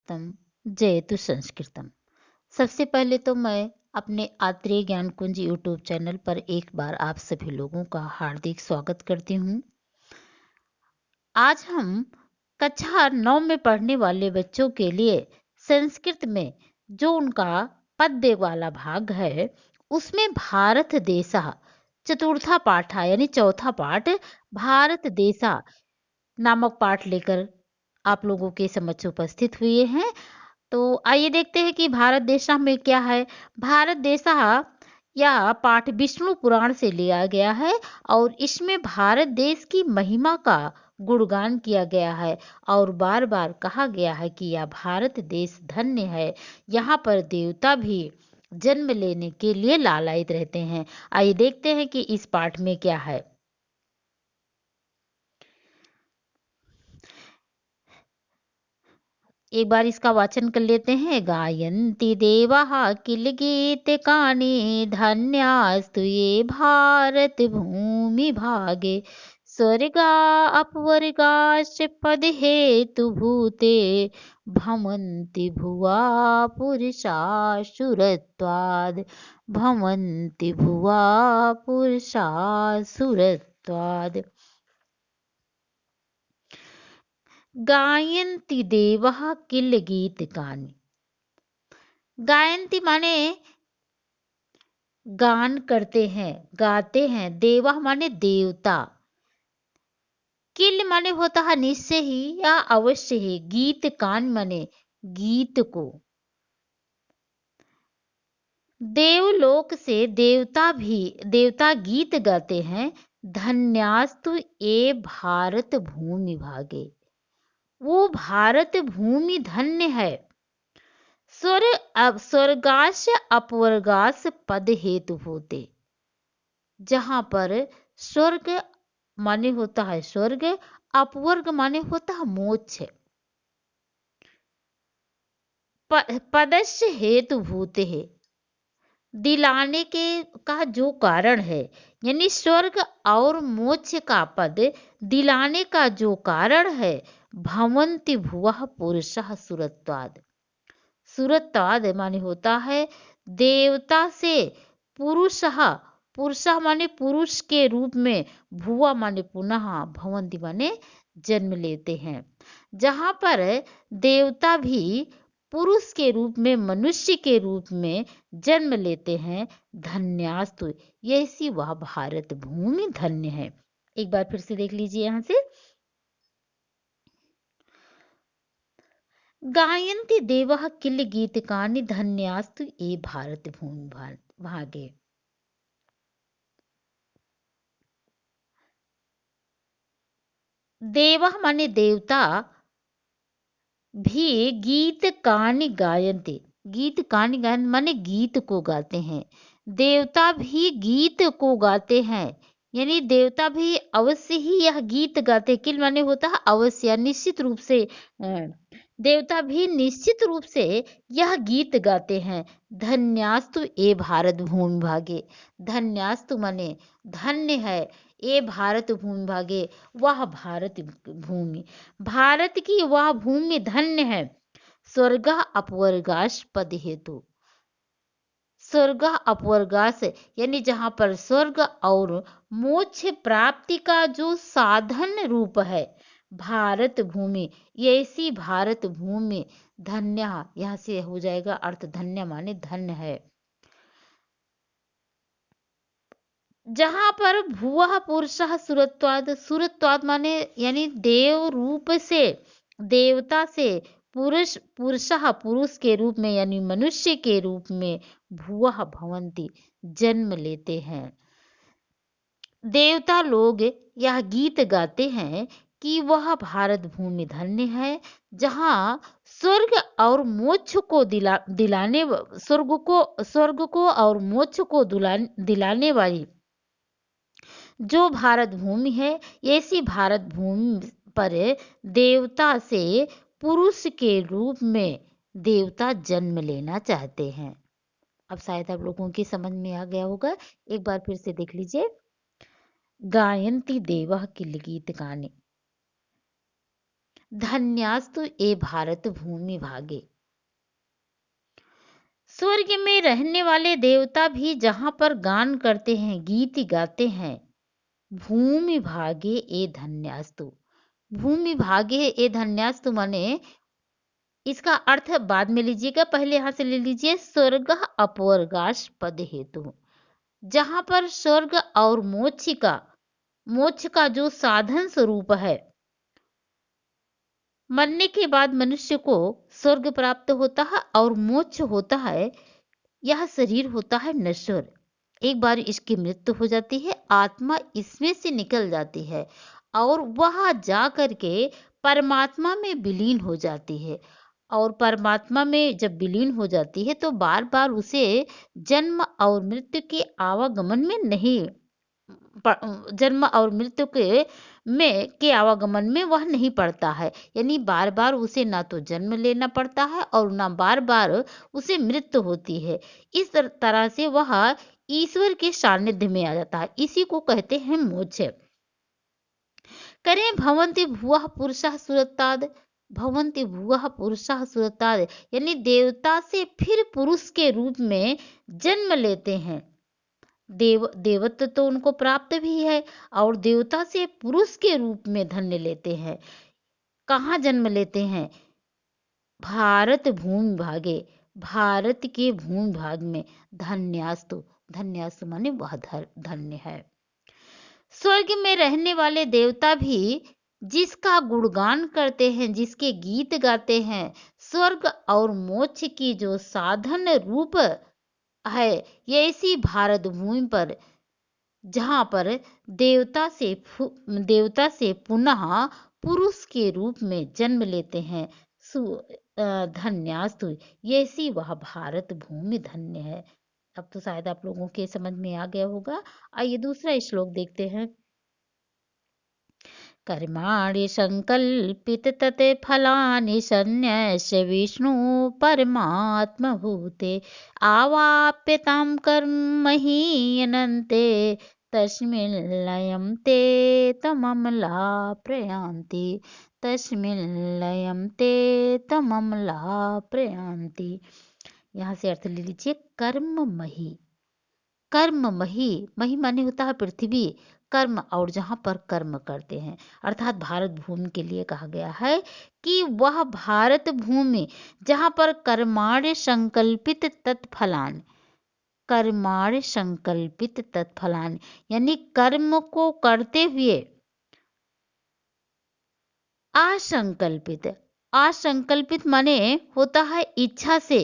तम जयतु संस्कृतम। सबसे पहले तो मैं अपने आत्रेय ज्ञान कुंज यूट्यूब चैनल पर एक बार आप सभी लोगों का हार्दिक स्वागत करती हूँ। आज हम कक्षा 9 में पढ़ने वाले बच्चों के लिए संस्कृत में जो उनका पद्य वाला भाग है उसमें भारत देशा चतुर्था पाठा यानी चौथा पाठ भारत देशा नामक पाठ लेकर आप लोगों के समक्ष उपस्थित हुए हैं। तो आइए देखते हैं कि भारत देशा में क्या है। भारत देशा यह पाठ विष्णु पुराण से लिया गया है और इसमें भारत देश की महिमा का गुणगान किया गया है और बार बार कहा गया है कि यह भारत देश धन्य है, यहाँ पर देवता भी जन्म लेने के लिए लालायित रहते हैं। आइए देखते हैं कि इस पाठ में क्या है। एक बार इसका वाचन कर लेते हैं। गायन्ति देवाः किल गीतिकानि धन्यास्तु ये भारत भूमि भागे स्वर्गा अपवर्गाश्च पद हेतु भूते भमन्ति भुवा पुरुषा सुरत्वाद् भमन्ति भुवा पुरुषा सुरत्वाद्। गायन्ति देवः किल गीतिकानि। गायन्ति माने गान करते हैं, गाते हैं। देवा माने देवता। किल माने होता है निश्चय ही या अवश्य ही। गीत कान माने गीत को। देवलोक से देवता गीत गाते हैं। धन्यास्तु ए भारत भूमि भागे। वो भारत भूमि धन्य है। स्वर्गाश अपवर्गास पद हेतु होते। जहां पर स्वर्ग माने होता है स्वर्ग, अपवर्ग माने होता है मोक्ष। पदस्य हेतु भूते है, दिलाने के का जो कारण है, यानी स्वर्ग और मोक्ष का पद दिलाने का जो कारण है। भवन्ति भुवः पुरुषः सुरत्वाद। सुरत्वाद माने होता है देवता से पुरुषः, पुरुषः माने पुरुष के रूप में, भुवा माने पुनः, भवन्ति माने जन्म लेते हैं। जहां पर देवता भी पुरुष के रूप में, मनुष्य के रूप में जन्म लेते हैं। धन्यास्तु, यही वह भारत भूमि धन्य है। एक बार फिर से देख लीजिए यहां से। गायन्ति देवः किल गीतिकानि धन्यास्तु ये भारत भूमि भागे। देवः माने देवता भी गीत कानि गायन्ति। गीत कानि गायन माने गीत को गाते हैं। देवता भी गीत को गाते हैं, यानी देवता भी अवश्य ही यह गीत गाते। किल माने होता है अवश्य, निश्चित रूप से। देवता भी निश्चित रूप से यह गीत गाते हैं। धन्यास्तु ए भारत भूमि भागे। धन्यास्तु माने धन्य है ए भारत भूमि भागे, वह भारत भूमि, भारत की वह भूमि धन्य है। स्वर्ग अपवर्गाश पद हेतु। स्वर्ग अपवर्गास यानी जहां पर स्वर्ग और मोक्ष प्राप्ति का जो साधन रूप है, भारत भूमि, ऐसी भारत भूमि धन्य, यहाँ से हो जाएगा अर्थ धन्य माने धन्य है। जहां पर भुवः पुरुषः सुरत्वाद, सुरत्वाद माने यानी देव रूप से, देवता से पुरुषः पुरुष के रूप में यानी मनुष्य के रूप में, भुवः भवन्ति जन्म लेते हैं। देवता लोग यह गीत गाते हैं कि वह भारत भूमि धन्य है, जहां स्वर्ग और मोक्ष को दिलाने, स्वर्ग को और मोक्ष को दिलाने वाली जो भारत भूमि है, ऐसी भारत भूमि पर देवता से पुरुष के रूप में देवता जन्म लेना चाहते हैं। अब शायद आप लोगों की समझ में आ गया होगा। एक बार फिर से देख लीजिए। गायन्ति देवः किल गीतिकानि। धन्यास्तु ए भारत भूमि भागे। स्वर्ग में रहने वाले देवता भी जहाँ पर गान करते हैं, गीत गाते हैं, भूमि भागे ए धन्यास्तु। भूमि भागे ए धन्यास्तु माने इसका अर्थ बाद में लीजिएगा, पहले यहाँ से ले लीजिए, स्वर्ग अपवर्गाश पद हेतु। जहाँ पर स्वर्ग और मोक्ष का जो साधन स्वरूप है, मरने के बाद मनुष्य को स्वर्ग प्राप्त होता है और मोक्ष होता है। यह शरीर होता है नश्वर, एक बार इसकी मृत्यु हो जाती है, आत्मा इसमें से निकल जाती है और वह जा करके परमात्मा में विलीन हो जाती है। और परमात्मा में जब विलीन हो जाती है तो बार बार उसे जन्म और मृत्यु के आवागमन में नहीं जन्म और मृत्यु के आवागमन में वह नहीं पड़ता है। यानी बार बार उसे ना तो जन्म लेना पड़ता है और ना बार बार उसे मृत्यु होती है। इस तरह से वह ईश्वर के सानिध्य में आ जाता है। इसी को कहते हैं मोक्ष। करें भवंति भुवः पुरुषः सुरताद, भवंति भुवः पुरुषः सुरताद, यानी देवता से फिर पुरुष के रूप में जन्म लेते हैं। देवत्व तो उनको प्राप्त भी है और देवता से पुरुष के रूप में धन्य लेते हैं। कहाँ जन्म लेते हैं? भारत भूमि भागे, भारत के भूमि भाग में। धन्यास्तु, धन्यास्तु माने वह धन्य है। स्वर्ग में रहने वाले देवता भी जिसका गुणगान करते हैं, जिसके गीत गाते हैं, स्वर्ग और मोक्ष की जो साधन रूप है, ये इसी भारत भूमि पर जहाँ पर देवता से पुनः पुरुष के रूप में जन्म लेते हैं। धन्यास्तु, ये सी वह भारत भूमि धन्य है। अब तो शायद आप लोगों के समझ में आ गया होगा। आइए दूसरा श्लोक देखते हैं। कर्माणि संकल्पित तत् फलानि सन्न्यस्य विष्णु परमात्म भूते आवाप्यतां कर्म हि अनन्ते तस्मिन् लयं ते तममला प्रयान्ति, तस्मिन् लयं ते तममला प्रयान्ति। यहाँ से अर्थ ले लीजिए। कर्ममहि, कर्ममहि, मही माने होता है पृथ्वी, कर्म और जहाँ पर कर्म करते हैं, अर्थात भारत भूमि के लिए कहा गया है कि वह भारत भूमि जहाँ पर कर्माणि संकल्पित तत्फलान, कर्माणि संकल्पित तत्फलान, यानी कर्म को करते हुए असंकल्पित, असंकल्पित माने होता है इच्छा से,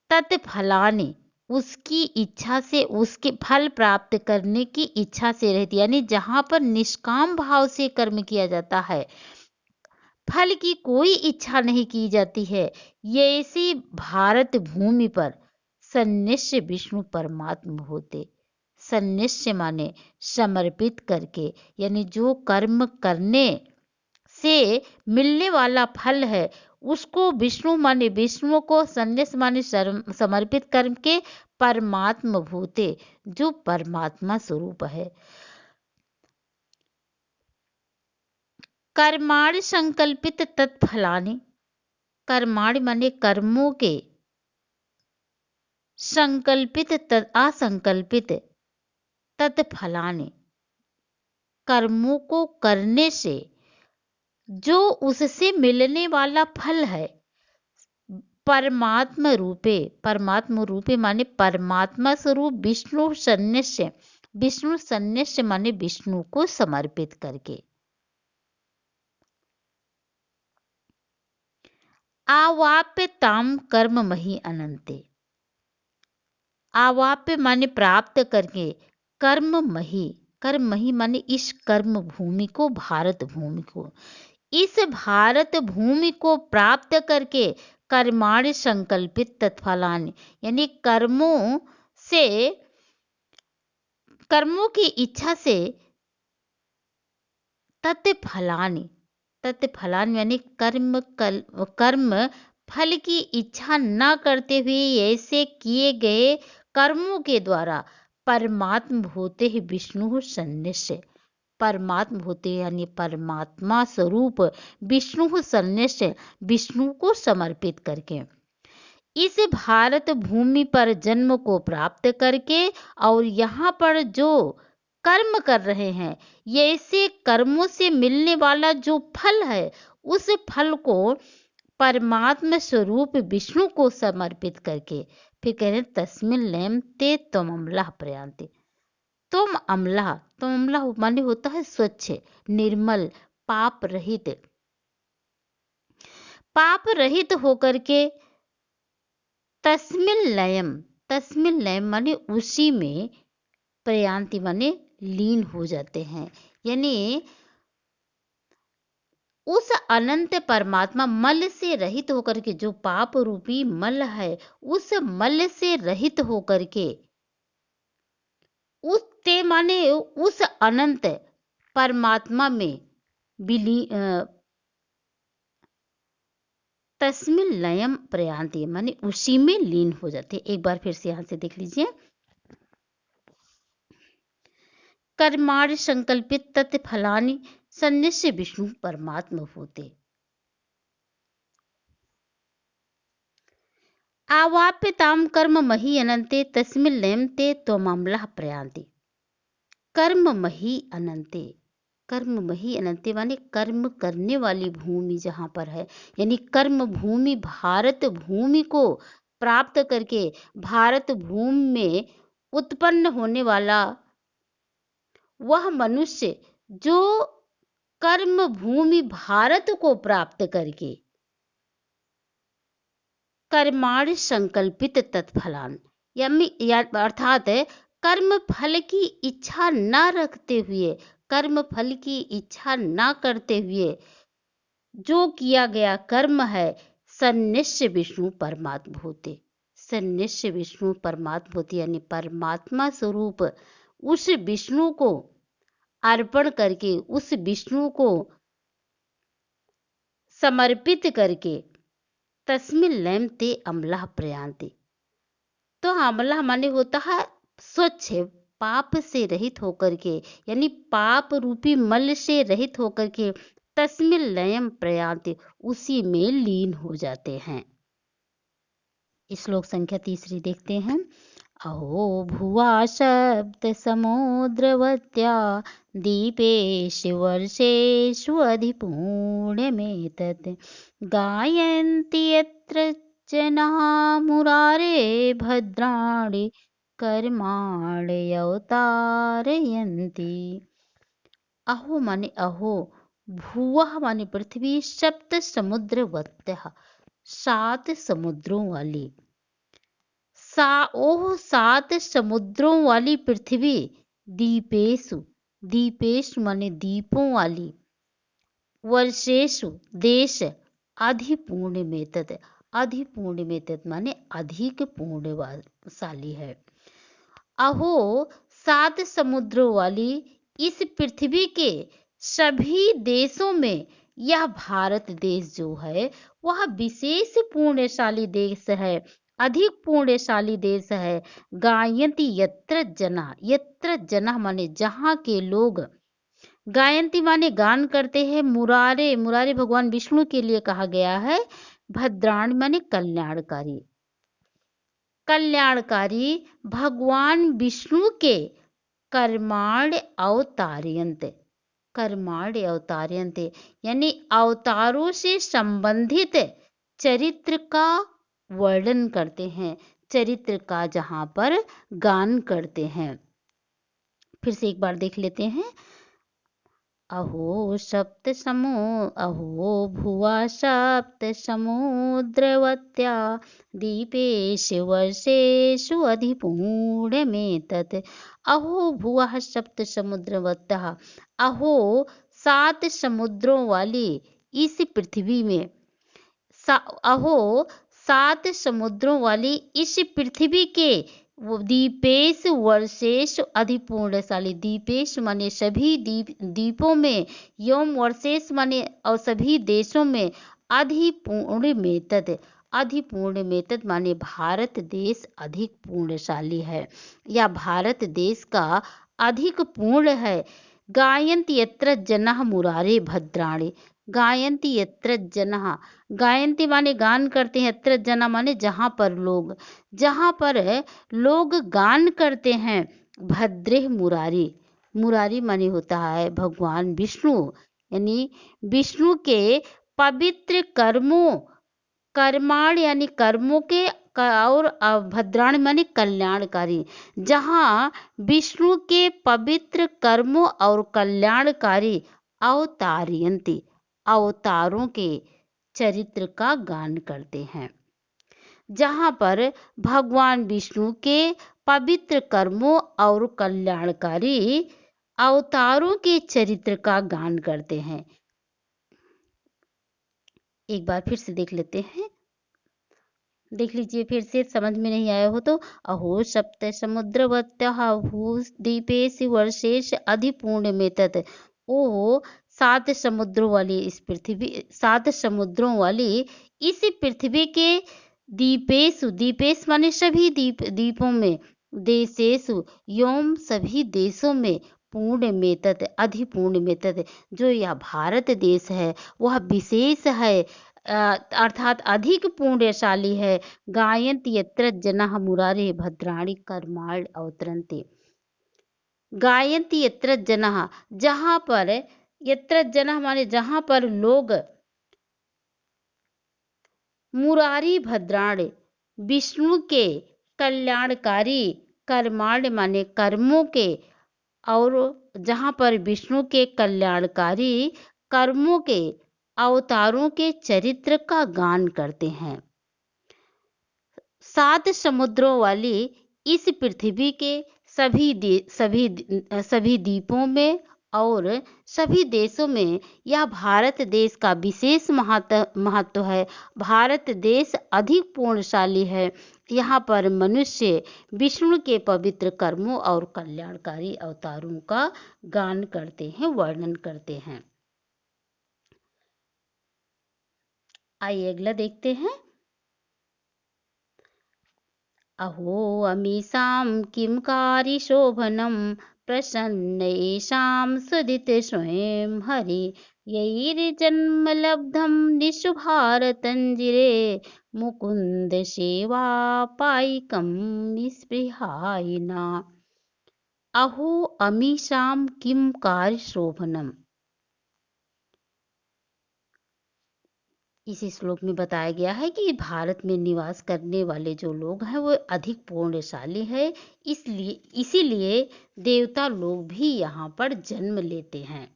तत्फलानि उसकी इच्छा से, उसके फल प्राप्त करने की इच्छा से रहती, यानी जहाँ पर निष्काम भाव से कर्म किया जाता है, फल की कोई इच्छा नहीं की जाती है, ये इसी भारत भूमि पर सन्निश्चय विष्णु परमात्मा होते। सन्निश्चय माने समर्पित करके, यानी जो कर्म करने से मिलने वाला फल है उसको विष्णु माने विष्णु को, सन्यास माने समर्पित करके परमात्मा भूते, जो परमात्मा स्वरूप है। कर्माणि संकल्पित तत्फलानि, कर्माणि माने कर्मों के, संकल्पित असंकल्पित, तत्फलानि कर्मों को करने से जो उससे मिलने वाला फल है, परमात्मा रूपे, परमात्मा रूपे माने परमात्मा स्वरूप विष्णु सन्निश्चय, विष्णु सन्निश्चय माने विष्णु को समर्पित करके। आवाप्य ताम कर्म मही अनंते, आवाप्य माने प्राप्त करके, कर्म मही, कर्म मही माने इस कर्म भूमि को, भारत भूमि को, इस भारत भूमि को प्राप्त करके कर्माणि संकल्पित तत्फलानि, यानी कर्मों से, कर्मों की इच्छा से, तत्फलानि, तत्फलानि यानी कर्म फल की इच्छा न करते हुए ऐसे किए गए कर्मों के द्वारा परमात्मा होते ही विष्णु सन्निश्चय, परमात्म होते यानी परमात्मा स्वरूप विष्णु सन्निष्ठ विष्णु को समर्पित करके इस भारत भूमि पर जन्म को प्राप्त करके और यहाँ पर जो कर्म कर रहे हैं ये ऐसे कर्मों से मिलने वाला जो फल है उस फल को परमात्मा स्वरूप विष्णु को समर्पित करके फिर कह रहे हैं तस्मिन लयम ते त्वम अम्लाः प्रयान्ति। तुम अम्लाः माने होता है स्वच्छ, निर्मल, पाप रहित होकर के तस्मिन लयम माने उसी में प्रयान्ति माने लीन हो जाते हैं। यानी उस अनंत परमात्मा मल से रहित होकर के जो पाप रूपी मल है उस मल से रहित होकर के उस ते माने उस अनंत परमात्मा में तस्मिन लयम प्रयान्ति माने उसी में लीन हो जाते। एक बार फिर से यहां से देख लीजिए। कर्माणि संकल्पित तत्फलानि सन्निश्य विष्णु परमात्मा होते। आवाप्यताम कर्म मही अनंते तस्मिन लयम ते त्वमम्लाः प्रयान्ति। कर्म मही अनंते माने कर्म करने वाली भूमि जहाँ पर है यानी कर्म भूमि भारत भूमि को प्राप्त करके भारत भूमि में उत्पन्न होने वाला वह मनुष्य जो कर्म भूमि भारत को प्राप्त करके कर्माणि संकल्पित तत्फलान अर्थात कर्म फल की इच्छा न रखते हुए कर्म फल की इच्छा न करते हुए जो किया गया कर्म है सन्निश्च विष्णु परमात्मा होते। सन्निश्च विष्णु परमात्मा होते यानी परमात्मा स्वरूप उस विष्णु को अर्पण करके उस विष्णु को समर्पित करके तस्मिन लयम ते अम्लाः प्रयान्ति। तो अम्लाः माने होता है स्वच्छ, पाप से रहित होकर के यानी पाप रूपी मल से रहित होकर के तस्मिन लयम प्रयान्ति उसी में लीन हो जाते हैं। श्लोक संख्या 3 देखते हैं। अहो भुवा शब्द समुद्रवत्या दीपेषु वर्षेषु अधिपूर्णमेतत् गायन्ति यत्र जनाः मुरारे भद्राणि कर्माणि अवतारयन्ति। अहो माने अहो, भुवः माने पृथ्वी, सप्त समुद्रवत्यः 7 समुद्रों वाली, ओह 7 समुद्रों वाली पृथ्वी, दीपेषु माने दीपों वाली, वर्षेषु देश, अधिपूर्णमेतत् माने अधिक पूर्णशाली है। अहो 7 समुद्रों वाली इस पृथ्वी के सभी देशों में यह भारत देश जो है वह विशेष पूर्णशाली देश है, अधिक पूर्णशाली देश है। गायन्ति यत्र जना माने जहाँ के लोग, गायन्ति माने गान करते हैं, मुरारे भगवान विष्णु के लिए कहा गया है, भद्राणि माने कल्याणकारी भगवान विष्णु के कर्माण्य अवतारयन्ते यानी अवतारों से संबंधित चरित्र का वर्णन करते हैं, चरित्र का जहाँ पर गान करते हैं। फिर से एक बार देख लेते हैं। अहो भुवा सप्त समुद्रवत्या दीपेषु वर्षेषु अधिपूर्णमेतत्। अहो भुवः सप्त समुद्रवत्तः, अहो 7 समुद्रों वाली इस पृथ्वी में, अहो 7 समुद्रों वाली इस पृथ्वी के दीपेश वर्षेश अधिपूर्णशाली, दीपेश माने सभी दीपों में, योम वर्षेश माने और सभी देशों में, अधिपूर्णमेतत् माने भारत देश अधिक पूर्णशाली है या भारत देश का अधिक पूर्ण है। गायन्ति यत्र जनः मुरारे भद्राणि। गायन्ति यत्र जनः, गायन्ति माने गान करते हैं, यत्र जनः माने जहाँ पर लोग, जहाँ पर लोग गान करते हैं। भद्रे मुरारी, मुरारी माने होता है भगवान विष्णु, यानी विष्णु के पवित्र कर्मों, कर्माण यानी कर्मों के और भद्राण माने कल्याणकारी, जहाँ विष्णु के पवित्र कर्मों और कल्याणकारी अवतारयंती, अवतारों के चरित्र का गान करते हैं। जहाँ पर भगवान विष्णु के पवित्र कर्मों और कल्याणकारी अवतारों के चरित्र का गान करते हैं। एक बार फिर से देख लेते हैं, देख लीजिए फिर से, समझ में नहीं आया हो तो। अहो सप्त समुद्रवत्यः भूद्वीपेषु वर्षेष अधिपूर्ण में तत्। ओ 7 समुद्रों वाली इस पृथ्वी, 7 समुद्रों वाली इस पृथ्वी के द्वीपेषु, द्वीपेश माने सभी द्वीप, द्वीपों में, देशेषु योम सभी देशों में, पूर्ण में तत् अधिपूर्ण में तत्, जो यह भारत देश है वह विशेष है, अर्थात अधिक पुण्यशाली है। गायन्ति यत्र जनः मुरारे भद्राणि कर्माणि अवतरन्ति। गायन्ति यत्र जनः, जहाँ पर, यत्र जनः माने जहाँ पर लोग, मुरारी भद्राणि विष्णु के कल्याणकारी, कर्माणि माने कर्मों के, और जहाँ पर विष्णु के कल्याणकारी कर्मों के अवतारों के चरित्र का गान करते हैं। 7 समुद्रों वाली इस पृथ्वी के सभी द्वीपों में और सभी देशों में यह भारत देश का विशेष महत्व है। भारत देश अधिक पूर्णशाली है। यहाँ पर मनुष्य विष्णु के पवित्र कर्मों और कल्याणकारी अवतारों का गान करते हैं, वर्णन करते हैं। आइए अगला देखते हैं। अहो अमीषां किं कारि शोभनं प्रसन्नेषां सुदित स्वयं हरि यैर्जन्म लब्धं निशुभारतञ्जिरे मुकुन्द सेवा पायिकं निस्पृहायिना। अहो अमीषां किं कारि शोभनम। इस श्लोक में बताया गया है कि भारत में निवास करने वाले जो लोग हैं वो अधिक पुण्यशाली है, इसलिए इसीलिए देवता लोग भी यहाँ पर जन्म लेते हैं।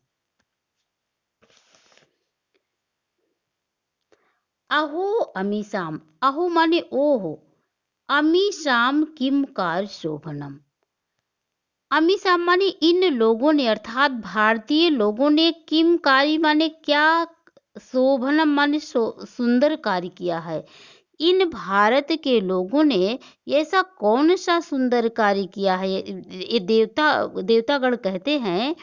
अहो अमीषाम, अहो माने ओहो, अमीषाम किम कार शोभनम। अमीषाम माने इन लोगों ने, अर्थात भारतीय लोगों ने, किम कारी माने क्या, शोभनम माने सुंदर कार्य किया है। इन भारत के लोगों ने ऐसा कौन सा सुंदर कार्य किया है। ये देवतागण कहते हैं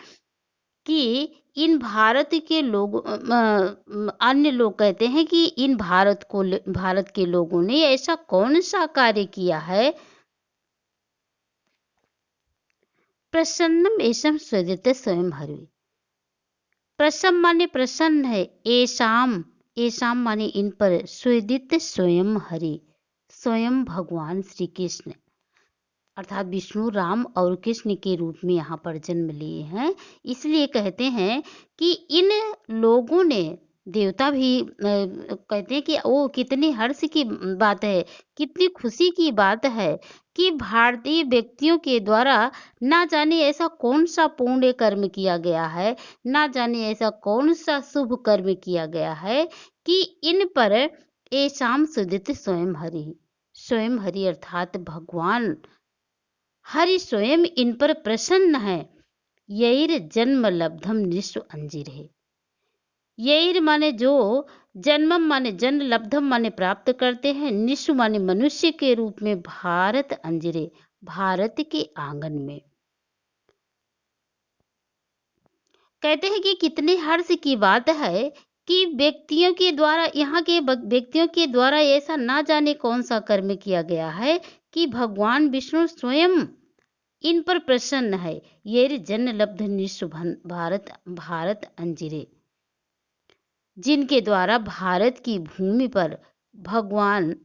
कि इन भारत के लोग, अन्य लोग कहते हैं कि इन भारत के लोगों ने ऐसा कौन सा कार्य किया है। प्रसन्नम एषम स्वदित स्वयं हरि। प्रसन्न माने प्रसन्न है, एषाम माने इन पर, स्वेदित स्वयं हरि, स्वयं भगवान श्री कृष्ण, अर्थात विष्णु, राम और कृष्ण के रूप में यहाँ पर जन्म लिए हैं। इसलिए कहते हैं कि इन लोगों ने, देवता भी कहते हैं कि ओ कितनी हर्ष की बात है, कितनी खुशी की बात है कि भारतीय व्यक्तियों के द्वारा ना जाने ऐसा कौन सा पुण्य कर्म किया गया है, ना जाने ऐसा कौन सा शुभ कर्म किया गया है कि इन पर एषाम सुदित स्वयं हरि, स्वयं हरि अर्थात भगवान हरि स्वयं इन पर प्रसन्न है। यैर जन्म लब्धम निश्व अंजिर है। यैर माने जो, जन्मम माने जन्म, लब्धम माने प्राप्त करते हैं, निश्व माने मनुष्य के रूप में, भारत अंजिरे भारत के आंगन में। कहते हैं कि कितने हर्ष की बात है कि व्यक्तियों के द्वारा, यहाँ के व्यक्तियों के द्वारा ऐसा ना जाने कौन सा कर्म किया गया है कि भगवान विष्णु स्वयं इन पर प्रसन्न है। ये जन लब्ध निशुभन भारत भारत अंजिरे, जिनके द्वारा भारत की भूमि पर भगवान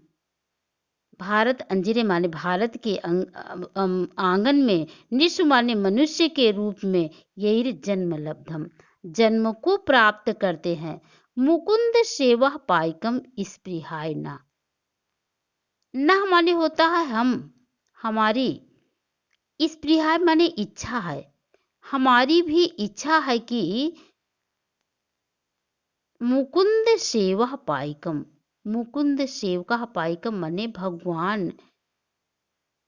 भारत अंजिरे माने भारत के आंगन में निशु माने मनुष्य के रूप में यही जन्म लब्धम जन्म को प्राप्त करते हैं। मुकुंद सेवा पाइकम स्पृहाय ना, ना माने होता है हम, हमारी, स्पृहाय माने इच्छा है, हमारी भी इच्छा है कि मुकुंद सेवा पाइकम, मुकुंद सेवका पाइकम माने भगवान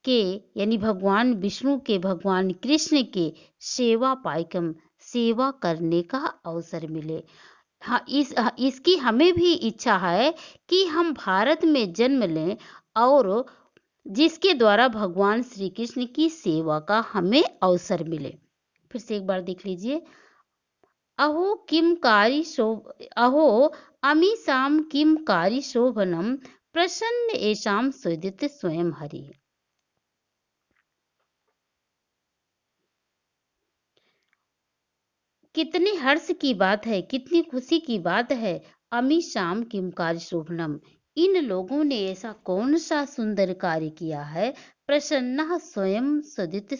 के यानी भगवान विष्णु के, भगवान कृष्ण के सेवा पाइकम सेवा करने का अवसर मिले। हाँ, इसकी हमें भी इच्छा है कि हम भारत में जन्म लें और जिसके द्वारा भगवान श्री कृष्ण की सेवा का हमें अवसर मिले। फिर से एक बार देख लीजिए। अहो किम कारी शोभ, अहो अमीसाम किम कारी शोभनम प्रसन्न एशाम सुदित स्वयं हरि। कितने हर्ष की बात है, कितनी खुशी की बात है। अमी शाम किम कार्य शोभनम, इन लोगों ने ऐसा कौन सा सुंदर कार्य किया है। प्रसन्न स्वयं सुदित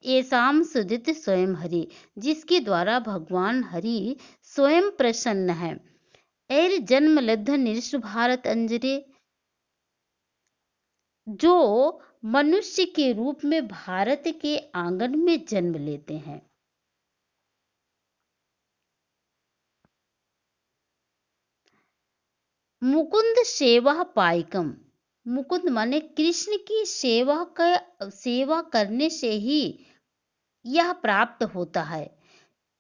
एसाम सुदित स्वयं हरि, जिसके द्वारा भगवान हरि स्वयं प्रसन्न है। एर जन्म लब्ध निरसु भारत अंजरे, जो मनुष्य के रूप में भारत के आंगन में जन्म लेते हैं। मुकुंद सेवा पाइकम, मुकुंद माने कृष्ण की सेवा करने से ही यह प्राप्त होता है।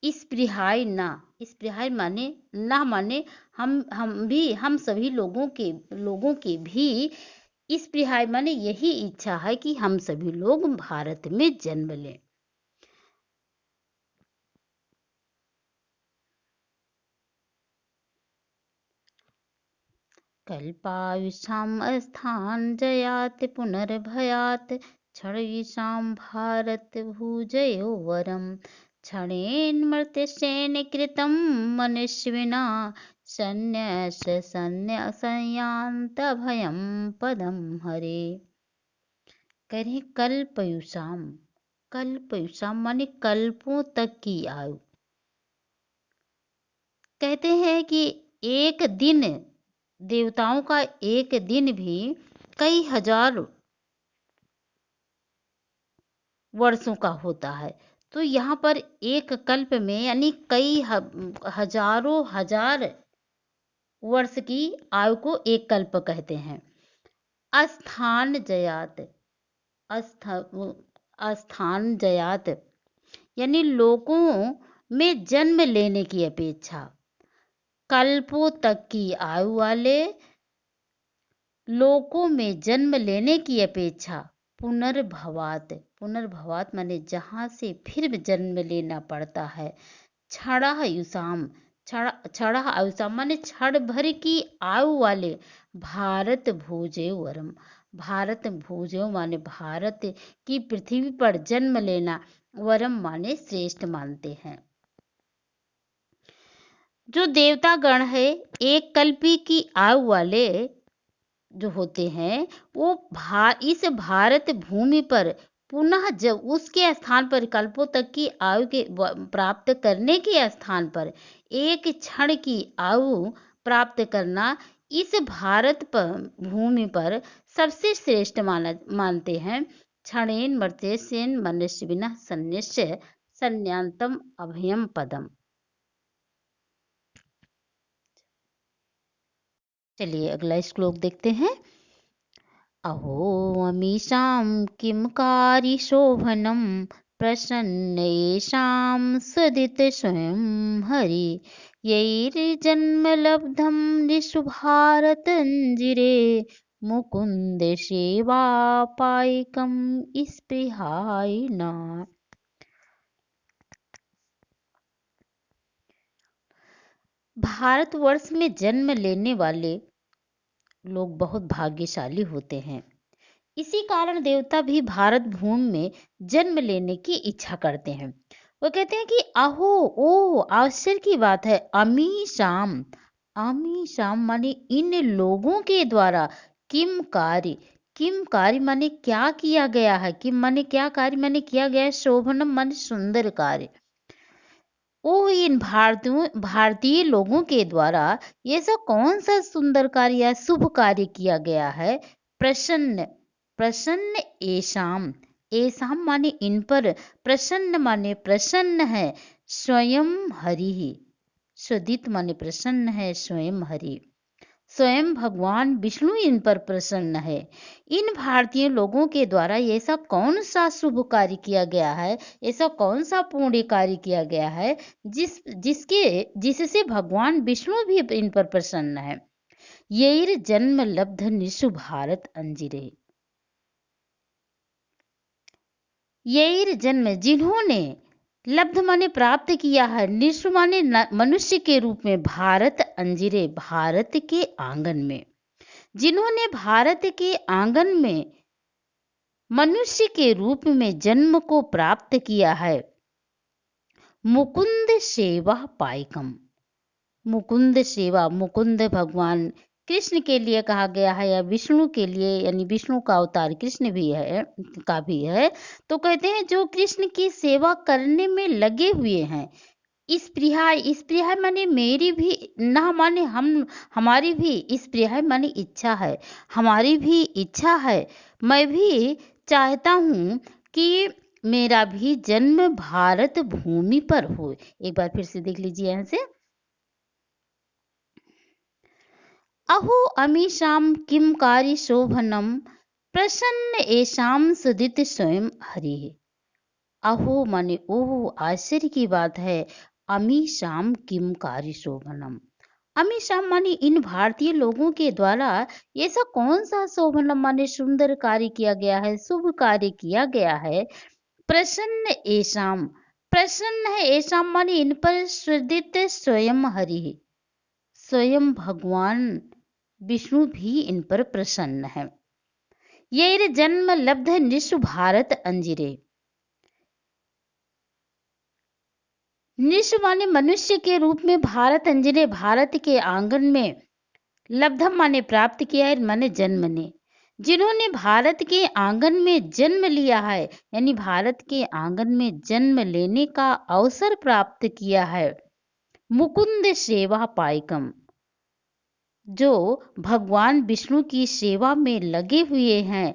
स्पृहाय ना, स्पृहाय माने ना माने हम सभी लोगों के भी स्पृहाय माने यही इच्छा है कि हम सभी लोग भारत में जन्म लें। कल्पायुषाम स्थान जयात पुनर्भयात क्षणयिषाम भारत भुजयो वरम क्षणेन मर्त्यसेन कृतं मनुष्यविना सन्न्यास संयान्त भयं पदम हरे। करें कल्पयुषाम, कल्पयुषाम माने कल्पों तक की आयु। कहते हैं कि एक दिन, देवताओं का एक दिन भी कई हजार वर्षों का होता है। तो यहाँ पर एक कल्प में यानी कई हजारों हजार वर्ष की आयु को एक कल्प कहते हैं। अस्थान जयात, अस्थान जयात यानी लोगों में जन्म लेने की अपेक्षा, कल्पों तक की आयु वाले लोकों में जन्म लेने की अपेक्षा पुनर्भवात, पुनर्भवात माने जहां से फिर जन्म लेना पड़ता है। क्षणायुषाम, क्षणायुषाम माने क्षण भर की आयु वाले भारत भोजे वरम, भारत भोजे माने भारत की पृथ्वी पर जन्म लेना, वरम माने श्रेष्ठ मानते हैं। जो देवता गण है एक कल्पी की आयु वाले जो होते हैं, वो इस भारत भूमि पर पुनः जब उसके स्थान पर कल्पों तक की आयु के प्राप्त करने के स्थान पर एक क्षण की आयु प्राप्त करना इस भारत पर भूमि पर सबसे श्रेष्ठ मानते हैं। क्षणेन मर्त्यसेन मनुष्य विना सन्न्यास्य संन्यान्तम अभयम पदम। चलिए अगला श्लोक देखते हैं। अहो अमीशां किं कारी शोभनं प्रसन्नेषां सदित स्वयं हरि यैर्जन्म लब्धं निशु भारतंजिरे मुकुंद सेवा पाइकम स्पृहाय ना। भारतवर्ष में जन्म लेने वाले लोग बहुत भाग्यशाली होते हैं, इसी कारण देवता भी भारत भूमि में जन्म लेने की इच्छा करते हैं। वो कहते हैं कि अहो ओ आश्चर्य की बात है, अमी शाम माने इन लोगों के द्वारा किम कार्य माने क्या किया गया है, किम माने क्या कार्य माने किया गया है, शोभनम माने सुंदर कार्य। ओ इन भारतीय लोगों के द्वारा ये सब कौन सा सुंदर कार्य या शुभ कार्य किया गया है। प्रसन्न प्रसन्न एशाम, एशाम माने इन पर, प्रसन्न माने प्रसन्न है, स्वयं हरि ही, सुदित माने प्रसन्न है स्वयं हरि, स्वयं भगवान विष्णु इन पर प्रसन्न है। इन भारतीय लोगों के द्वारा ऐसा कौन सा शुभ कार्य किया गया है, ऐसा कौन सा पुण्य कार्य किया गया है जिससे भगवान विष्णु भी इन पर प्रसन्न है। येर जन्म लब्ध निशु भारत अंजिरे, येर जन्म जिन्होंने, लब्ध माने प्राप्त किया है, निशु माने मनुष्य के रूप में, भारत अंजिरे भारत के आंगन में, जिन्होंने भारत के आंगन में मनुष्य के रूप में जन्म को प्राप्त किया है। मुकुंद सेवा पाइकम, मुकुंद सेवा, मुकुंद भगवान कृष्ण के लिए कहा गया है या विष्णु के लिए, यानी विष्णु का अवतार कृष्ण भी है का भी है। तो कहते हैं जो कृष्ण की सेवा करने में लगे हुए हैं, इस प्रिया माने मेरी भी ना माने हमारी भी, इस प्रिया माने इच्छा है, हमारी भी इच्छा है, मैं भी चाहता हूँ कि मेरा भी जन्म भारत भूमि पर हो। एक बार फिर से देख लीजिए यहाँ से, अहो अमीशाम किम कार्य शोभनम, प्रसन्न एशाम सुदित स्वयं हरि। अहो माने ओह आश्चर्य की बात है, अमी शाम किम कार्य शोभनम, अमी शाम माने इन भारतीय लोगों के द्वारा ऐसा कौन सा शोभनम माने सुंदर कार्य किया गया है, शुभ कार्य किया गया है। प्रसन्न एशाम, प्रसन्न है एशाम माने इन पर सुदित स्वयं हरि, स्वयं भगवान विष्णु भी इन पर प्रसन्न है। ये जन्म लब्ध निशु भारत अंजिरे, निश माने मनुष्य के रूप में, भारत अंजने भारत के आंगन में, लब्धम माने प्राप्त किया है, माने जन्म ने, जिन्होंने भारत के आंगन में जन्म लिया है, यानी भारत के आंगन में जन्म लेने का अवसर प्राप्त किया है। मुकुंद सेवा पाइकम, जो भगवान विष्णु की सेवा में लगे हुए हैं।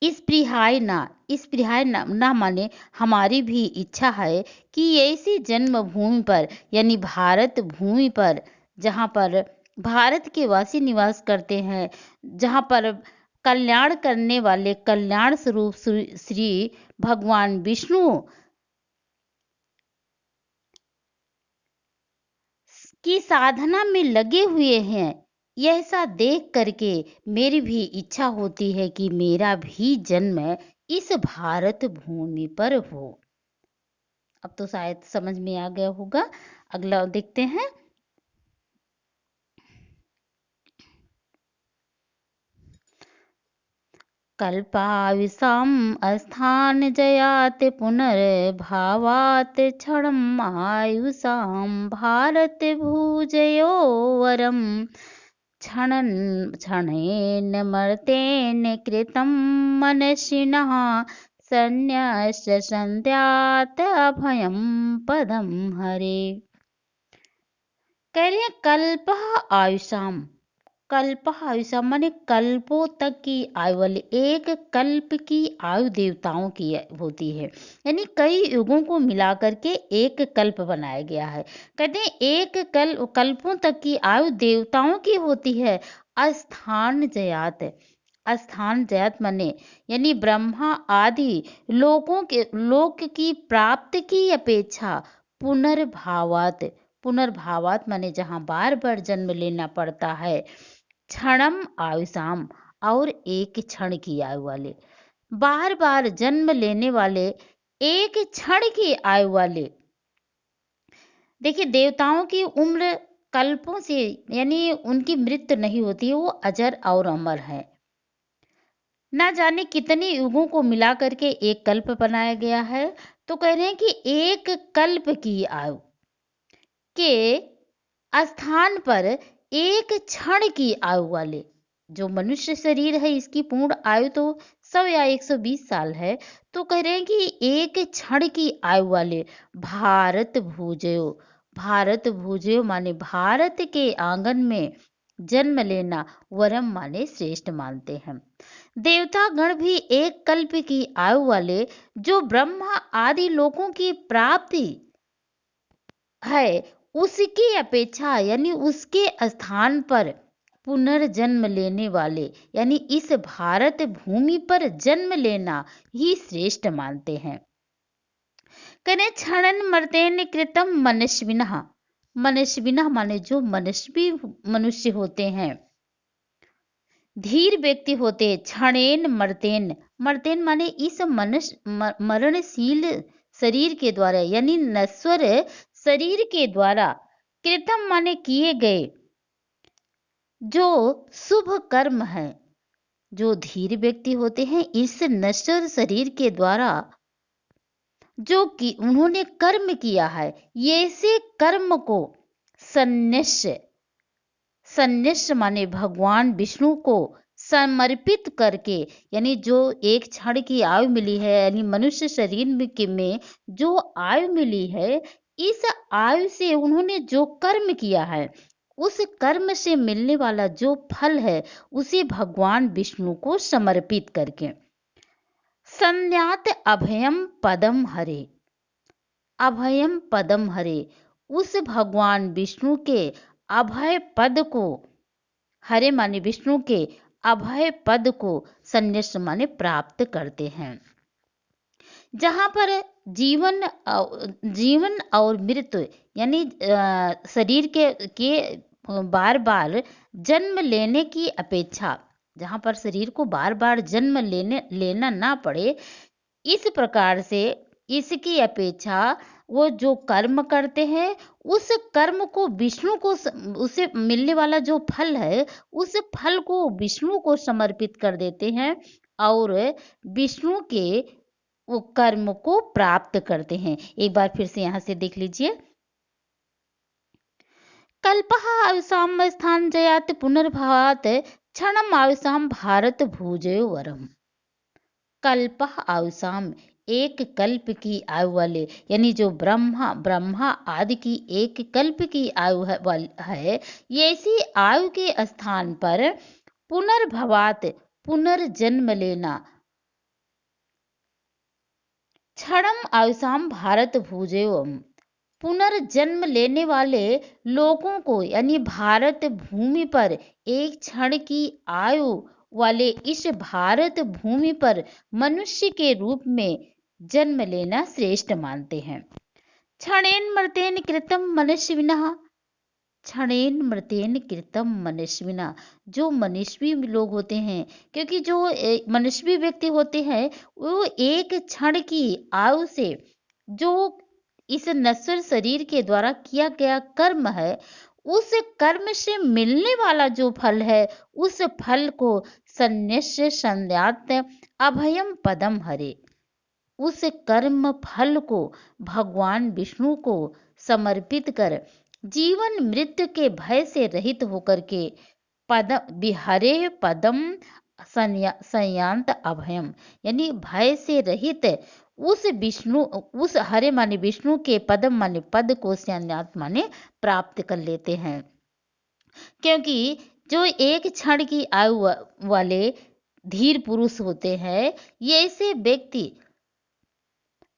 इस प्रिहाय ना माने हमारी भी इच्छा है कि ऐसी जन्मभूमि पर, यानी भारत भूमि पर, जहाँ पर भारत के वासी निवास करते हैं, जहाँ पर कल्याण करने वाले कल्याण स्वरूप श्री भगवान विष्णु की साधना में लगे हुए हैं, यह ऐसा देख करके मेरी भी इच्छा होती है कि मेरा भी जन्म इस भारत भूमि पर हो। अब तो शायद समझ में आ गया होगा। अगला देखते हैं। कल्पाविषाम अस्थान जयात पुनर्भावात क्षणम आयुषाम भारत भूजयो वरम क्षणेन मर्तेन कृतं मनसिनः सन्न्यस्य सन्ध्यात अभयं पदम हरे। कह रहे हैं कल्प आयुषाम माने कल्पों तक की आयु वाली, एक कल्प की आयु देवताओं की होती है, यानी कई युगों को मिला करके एक कल्प बनाया गया है। कहते हैं एक कल्पों तक की आयु देवताओं की होती है। अस्थान जयात माने यानी ब्रह्मा आदि लोक की प्राप्त की अपेक्षा पुनर्भावात माने जहाँ बार बार जन्म लेना पड़ता है। क्षणम आयुषाम, और एक क्षण की आयु वाले, बार बार जन्म लेने वाले, एक क्षण की आयु वाले। देखिए देवताओं की उम्र कल्पों से, यानी उनकी मृत्यु नहीं होती है, वो अजर और अमर है। ना जाने कितने युगों को मिला करके एक कल्प बनाया गया है। तो कह रहे हैं कि एक कल्प की आयु के स्थान पर एक क्षण की आयु वाले जो मनुष्य शरीर है, इसकी पूर्ण आयु तो 100 या 120 साल है। तो कह रहे हैं कि एक क्षण की आयु वाले भारत भूजयो माने भारत के आंगन में जन्म लेना वरम माने श्रेष्ठ मानते हैं। देवता गण भी एक कल्प की आयु वाले जो ब्रह्मा आदि लोगों की प्राप्ति है, उसकी अपेक्षा यानी उसके स्थान पर पुनर्जन्म लेने वाले यानी इस भारत भूमि पर जन्म लेना ही श्रेष्ठ मानते हैं। कने क्षणन मर्तेन कृतम मनस्विनः, मनस्विनः माने जो मनस्वी मनुष्य होते हैं, धीर व्यक्ति होते हैं। क्षणेन मर्तेन, मर्तेन माने इस मरणशील शरीर के द्वारा यानी नश्वर शरीर के द्वारा, कृतम माने किए गए जो शुभ कर्म है, जो धीर व्यक्ति होते हैं इस नश्वर शरीर के द्वारा जो कि उन्होंने कर्म किया है, ऐसे कर्म को संन्यास, संन्यास माने भगवान विष्णु को समर्पित करके, यानी जो एक क्षण की आयु मिली है यानी मनुष्य शरीर में जो आयु मिली है, इस आयु से उन्होंने जो कर्म किया है, उस कर्म से मिलने वाला जो फल है उसे भगवान विष्णु को समर्पित करके संन्यात अभयम पदम हरे, अभयम पदम हरे, उस भगवान विष्णु के अभय पद को, हरे माने विष्णु के अभय पद को संन्यास माने प्राप्त करते हैं। जहां पर जीवन और मृत्यु यानी शरीर के बार बार जन्म लेने की अपेक्षा, जहां पर शरीर को बार बार जन्म लेना ना पड़े, इस प्रकार से इसकी अपेक्षा वो जो कर्म करते हैं उस कर्म को विष्णु को उसे मिलने वाला जो फल है उस फल को विष्णु को समर्पित कर देते हैं और विष्णु के वो कर्म को प्राप्त करते हैं। एक बार फिर से यहाँ से देख लीजिए। कल्पः आयुषाम स्थान जयात पुनर्भावात क्षणम आयुषाम भारत भूजयो वरम। कल्पः आयुषाम एक कल्प की आयु वाले यानी जो ब्रह्मा आदि की एक कल्प की आयु है, ऐसी आयु के स्थान पर पुनर्भवात पुनर्जन्म लेना, क्षणम आयुषाम भारत भूजयो, पुनर्जन्म लेने वाले लोगों को यानी भारत भूमि पर एक क्षण की आयु वाले इस भारत भूमि पर मनुष्य के रूप में जन्म लेना श्रेष्ठ मानते हैं। क्षणेन मर्तेन कृतम मनस्विनः, क्षणेन मर्तेन कृतम मनस्विना, जो मनस्वी लोग होते हैं, क्योंकि जो मनस्वी व्यक्ति होते हैं वो एक क्षण की आयु से जो इस नश्वर शरीर के द्वारा किया गया कर्म है, उस कर्म से मिलने वाला जो फल है उस फल को संन्यास संन्यात अभयम पदम हरे, उस कर्म फल को भगवान विष्णु को समर्पित कर जीवन मृत्यु के भय से रहित होकर के पद विहरे पदम संयांत अभयम यानी भय से रहित उस हरे माने विष्णु के पदम माने पद को संन्यात माने प्राप्त कर लेते हैं। क्योंकि जो एक क्षण की आयु वाले धीर पुरुष होते हैं, ये ऐसे व्यक्ति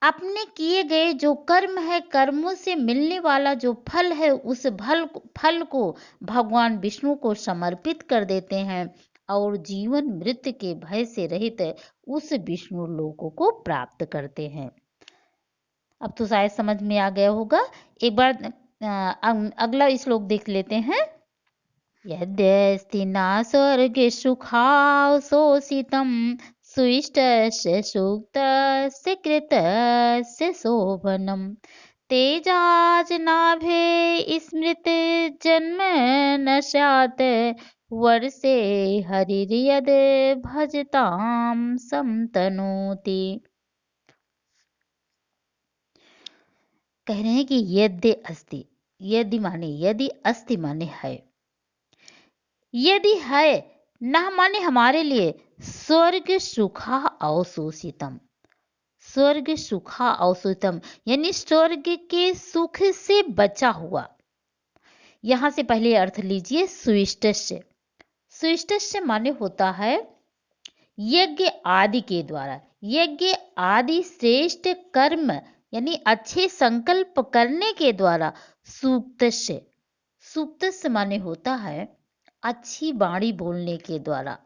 अपने किए गए जो कर्म है, कर्मों से मिलने वाला जो फल है, उस फल को भगवान विष्णु को समर्पित कर देते हैं और जीवन मृत्यु के भय से रहित उस विष्णु लोकों को प्राप्त करते हैं। अब तो शायद समझ में आ गया होगा। एक बार अगला श्लोक देख लेते हैं। यद्यस्ति ना स्वर्गे सुखाव शोषितम सुइष्टस्य सूक्तस्य कृतस्य शोभनम तेजाज नाभे स्मृत जन्म न स्यात् वर्षे हरिर्यद् भजतां समतनोति। कह रहे हैं कि यद्य अस्ति, यदि माने यदि, अस्ति माने है, यदि है, न माने हमारे लिए, स्वर्ग सुखा अवशोषितम, स्वर्ग सुखा अवशोषितम यानी स्वर्ग के सुख से बचा हुआ। यहां से पहले अर्थ लीजिए सुइष्टस्य। सुइष्टस्य माने होता है यज्ञ आदि के द्वारा, यज्ञ आदि श्रेष्ठ कर्म यानी अच्छे संकल्प करने के द्वारा, सूक्तस्य, सूक्तस्य माने होता है अच्छी वाणी बोलने के द्वारा,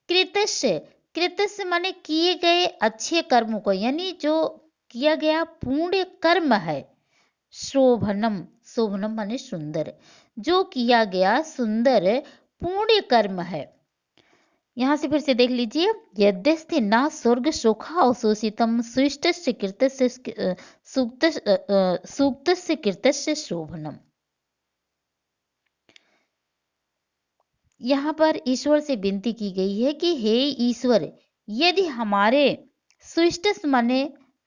कृतस्य, कृतस्य माने किए गए अच्छे कर्मों को यानी जो किया गया पुण्य कर्म है, शोभनम, शोभनम माने सुंदर, जो किया गया सुंदर पुण्य कर्म है। यहां से फिर से देख लीजिए, यद्यस्ति ना स्वर्ग सुखा अवशोषितम सुइष्टस्य कृतस्य सूक्तस्य कृतस्य शोभनम। यहाँ पर ईश्वर से विनती की गई है कि हे ईश्वर, यदि हमारे सुइष्ट माने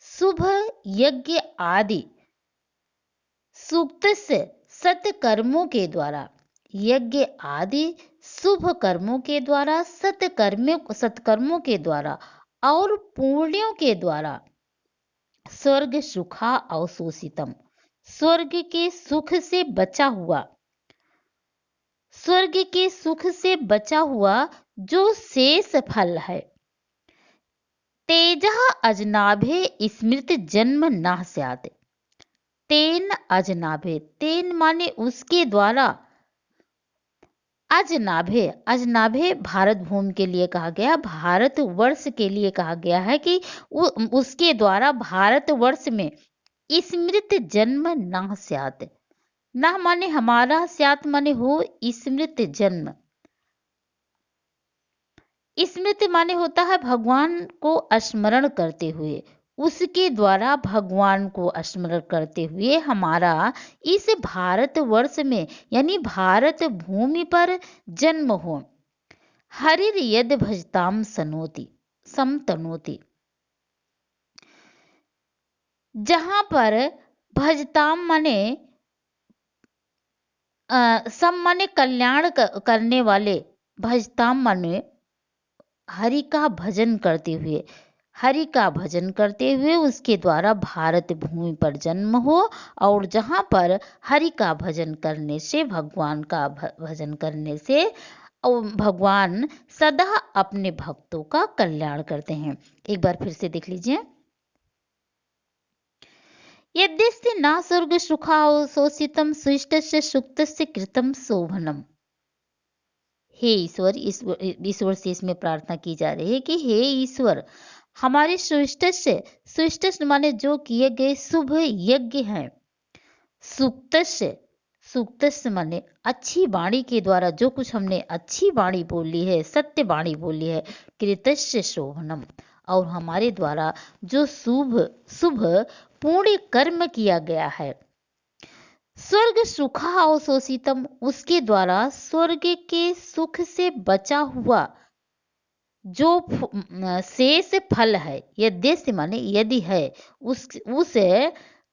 शुभ यज्ञ आदि सूक्त से सत्य कर्मों के द्वारा, यज्ञ आदि शुभ कर्मों के द्वारा, सत्कर्मों के द्वारा और पुण्यों के द्वारा, स्वर्ग सुखा अवशोषितम, स्वर्ग के सुख से बचा हुआ, स्वर्ग के सुख से बचा हुआ जो शेष फल है, तेजः अजनाभे स्मृत जन्म ना स्यात्, तेन अजनाभे, तेन माने उसके द्वारा, अजनाभे, अजनाभे भारत भूमि के लिए कहा गया, भारत वर्ष के लिए कहा गया है कि उसके द्वारा भारत वर्ष में स्मृत जन्म ना स्यात्, ना माने हमारा, स्यात् माने हो, स्मृत जन्म, स्मृति माने होता है भगवान को स्मरण करते हुए, उसके द्वारा भगवान को स्मरण करते हुए हमारा इस भारत वर्ष में यानी भारत भूमि पर जन्म हो। हरिर यद भजताम सनोति समतनोति, जहां पर भजताम माने सम माने कल्याण करने वाले, भजताम माने हरि का भजन करते हुए, हरि का भजन करते हुए उसके द्वारा भारत भूमि पर जन्म हो, और जहाँ पर हरि का भजन करने से, भगवान का भजन करने से भगवान सदा अपने भक्तों का कल्याण करते हैं। एक बार फिर से देख लीजिए, यद्यस्ति ना स्वर्ग सुखावशोषितम सुइष्टस्य सुक्तस्य कृतम शोभनम। हे ईश्वर, ईश्वर से इसमें प्रार्थना की जा रही है कि हे ईश्वर, हमारे सुष्ट माने जो किए गए शुभ यज्ञ हैं, सूक्तस्य, सूक्तस्य माने अच्छी वाणी के द्वारा जो कुछ हमने अच्छी वाणी बोली है, सत्य वाणी बोली है, कृतस्य शोभनम, और हमारे द्वारा जो शुभ शुभ पुण्य कर्म किया गया है, स्वर्ग सुखा अवशोषितम, उसके द्वारा स्वर्ग के सुख से बचा हुआ जो शेष फल है, यद्यस्य माने यदि है, उस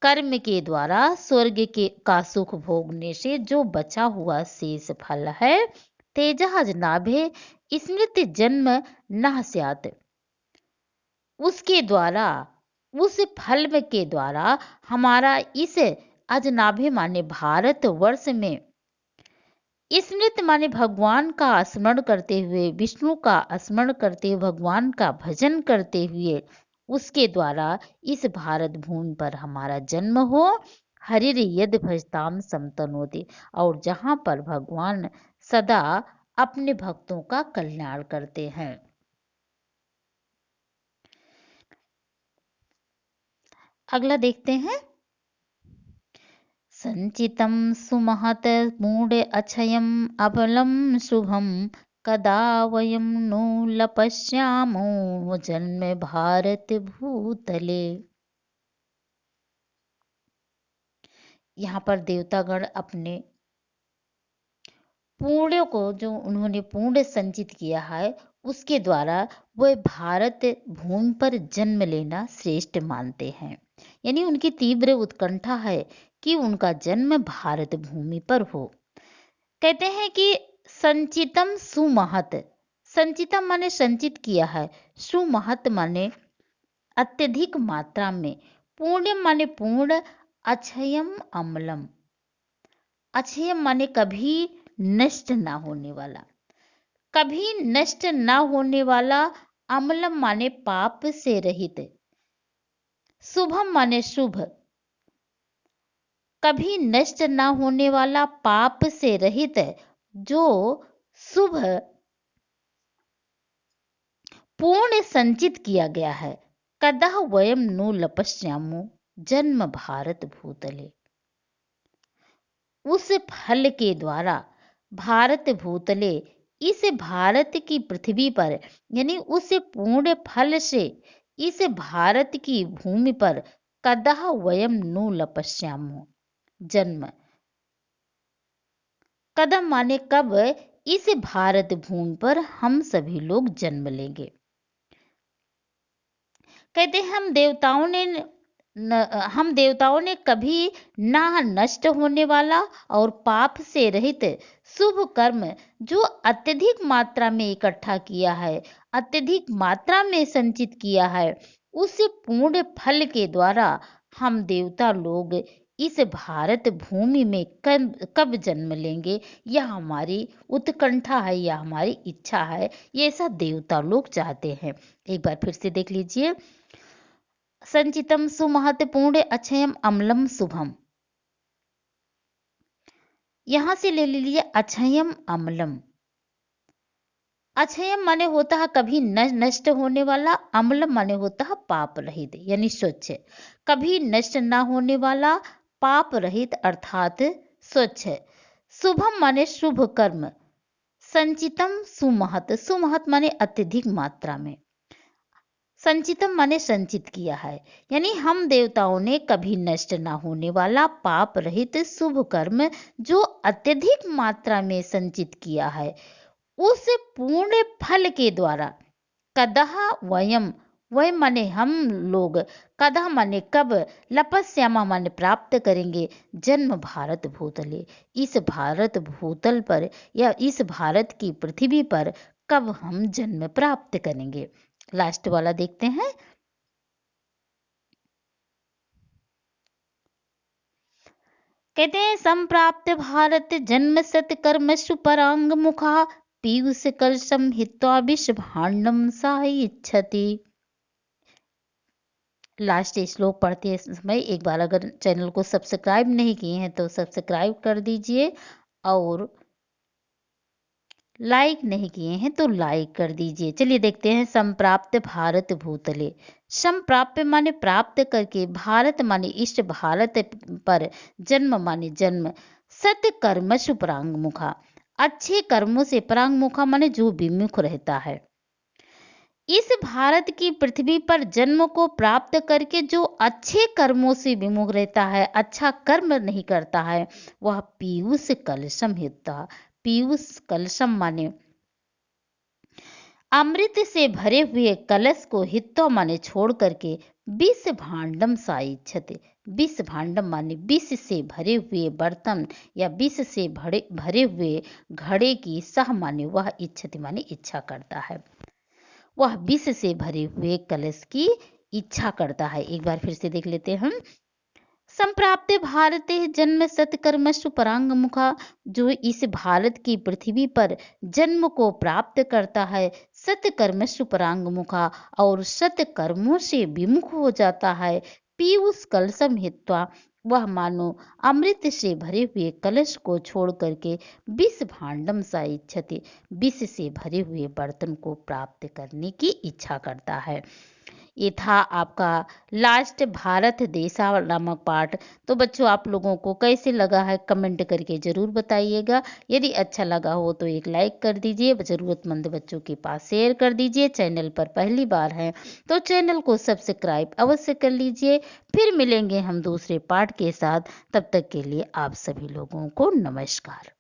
कर्म के द्वारा स्वर्ग के का सुख भोगने से जो बचा हुआ शेष फल है, तेजः नाभे स्मृति जन्म न स्यात्, उसके द्वारा, उस फल के द्वारा हमारा इस अजनाभे माने भारत वर्ष में, स्मृत माने भगवान का स्मरण करते हुए, विष्णु का स्मरण करते हुए, भगवान का भजन करते हुए, उसके द्वारा इस भारत भूमि पर हमारा जन्म हो। हरिर यद भजताम समतनोति, और जहां पर भगवान सदा अपने भक्तों का कल्याण करते हैं। अगला देखते हैं, संचितं सुमहत मूढ़ अक्षयम् अबलं शुभम कदा वयं नो लपश्यामो जन्म भारत भूतले। यहाँ पर देवतागण अपने पुण्यों को जो उन्होंने पुण्य संचित किया है, उसके द्वारा वह भारत भूमि पर जन्म लेना श्रेष्ठ मानते हैं। यानी उनकी तीव्र उत्कंठा है कि उनका जन्म भारत भूमि पर हो। कहते हैं कि संचितम सुमहत, संचितम माने संचित किया है, सुमहत माने अत्यधिक मात्रा में, पूर्णम माने पूर्ण, अक्षयम अम्लम, अक्षयम माने कभी नष्ट ना होने वाला, कभी नष्ट ना होने वाला, अम्लम माने पाप से रहित, शुभम माने शुभ, कभी नष्ट ना होने वाला, पाप से रहित, जो शुभ पूर्ण संचित किया गया है। कदा वयम नु लपश्यामो जन्म भारत भूतले, उस फल के द्वारा भारत भूतले, इस भारत की पृथ्वी पर, यानी उस पूर्ण फल से इस भारत की भूमि पर, कदा वयम नु लपश्यामो, जन्म, कदम माने कब, इस भारत भूमि पर हम सभी लोग जन्म लेंगे। कहते हैं हम देवताओं ने कभी ना नष्ट होने वाला और पाप से रहित शुभ कर्म जो अत्यधिक मात्रा में इकट्ठा किया है, अत्यधिक मात्रा में संचित किया है, उस पूर्ण फल के द्वारा हम देवता लोग इस भारत भूमि में कब जन्म लेंगे, यह हमारी उत्कंठा है, यह हमारी इच्छा है, ये ऐसा देवता लोग चाहते हैं। एक बार फिर से देख लीजिए, संचितम सुमहत पूर्ण अक्षयम अम्लम शुभम, यहां से ले लीजिए अक्षयम अम्लम। अक्षयम माने होता है कभी नष्ट होने वाला, अम्लम माने होता है पाप रहित यानी स्वच्छ, कभी नष्ट ना होने वाला, पाप रहित अर्थात स्वच्छ। शुभम माने शुभ कर्म, संचितम सुमहत, सुमहत माने अत्यधिक मात्रा में, संचितम माने संचित किया है, यानी हम देवताओं ने कभी नष्ट ना होने वाला, पाप रहित शुभ कर्म जो अत्यधिक मात्रा में संचित किया है, उस पूर्ण फल के द्वारा, कदह वयम, वह माने हम लोग, कदह माने कब, लपस्यामा माने प्राप्त करेंगे, जन्म भारत भूतले, इस भारत भूतल पर या इस भारत की पृथ्वी पर कब हम जन्म प्राप्त करेंगे। लास्ट वाला देखते हैं, कहते हैं संप्राप्त भारत जन्म सत कर्मसु परांग मुखा पीयूष कलशम हित्वा विश्व भांडम साई इच्छति। लास्ट श्लोक पढ़ते समय एक बार अगर चैनल को सब्सक्राइब नहीं किए हैं तो सब्सक्राइब कर दीजिए, और लाइक नहीं किए हैं तो लाइक कर दीजिए। चलिए देखते हैं, संप्राप्त भारत भूतले, संप्राप्त माने प्राप्त करके, भारत माने इष्ट भारत पर, जन्म माने जन्म, सत कर्मसु परांग मुखा, अच्छे कर्मों से, परांग मुखा माने जो विमुख रहता है, इस भारत की पृथ्वी पर जन्म को प्राप्त करके जो अच्छे कर्मों से विमुख रहता है, अच्छा कर्म नहीं करता है, वह पीयूष कलशम हित्वा, पीयूष कलशम माने अमृत से भरे हुए कलश को, हित्वा माने छोड़ करके, विष भांडम साइच्छते, विष भांडम माने विष से भरे हुए बर्तन या विष से भरे हुए घड़े की, सह माने वह, इच्छति माने इच्छा करता है, वह विष से भरे हुए कलश की इच्छा करता है। एक बार फिर से देख लेते हैं हम, संप्राप्त भारते जन्म सत्कर्मसु परांग मुखा, जो इस भारत की पृथ्वी पर जन्म को प्राप्त करता है, सत्कर्मसु परांग मुखा, और सत्कर्मों से विमुख हो जाता है, पीयूष कलशम हित्वा, वह मानो अमृत से भरे हुए कलश को छोड़ करके, विष भांडम सा इच्छति, विष से भरे हुए बर्तन को प्राप्त करने की इच्छा करता है। ये था आपका लास्ट भारत देशा नामक पाठ। तो बच्चों, आप लोगों को कैसे लगा है कमेंट करके जरूर बताइएगा। यदि अच्छा लगा हो तो एक लाइक कर दीजिए, जरूरतमंद बच्चों के पास शेयर कर दीजिए। चैनल पर पहली बार हैं तो चैनल को सब्सक्राइब अवश्य कर लीजिए। फिर मिलेंगे हम दूसरे पाठ के साथ, तब तक के लिए आप सभी लोगों को नमस्कार।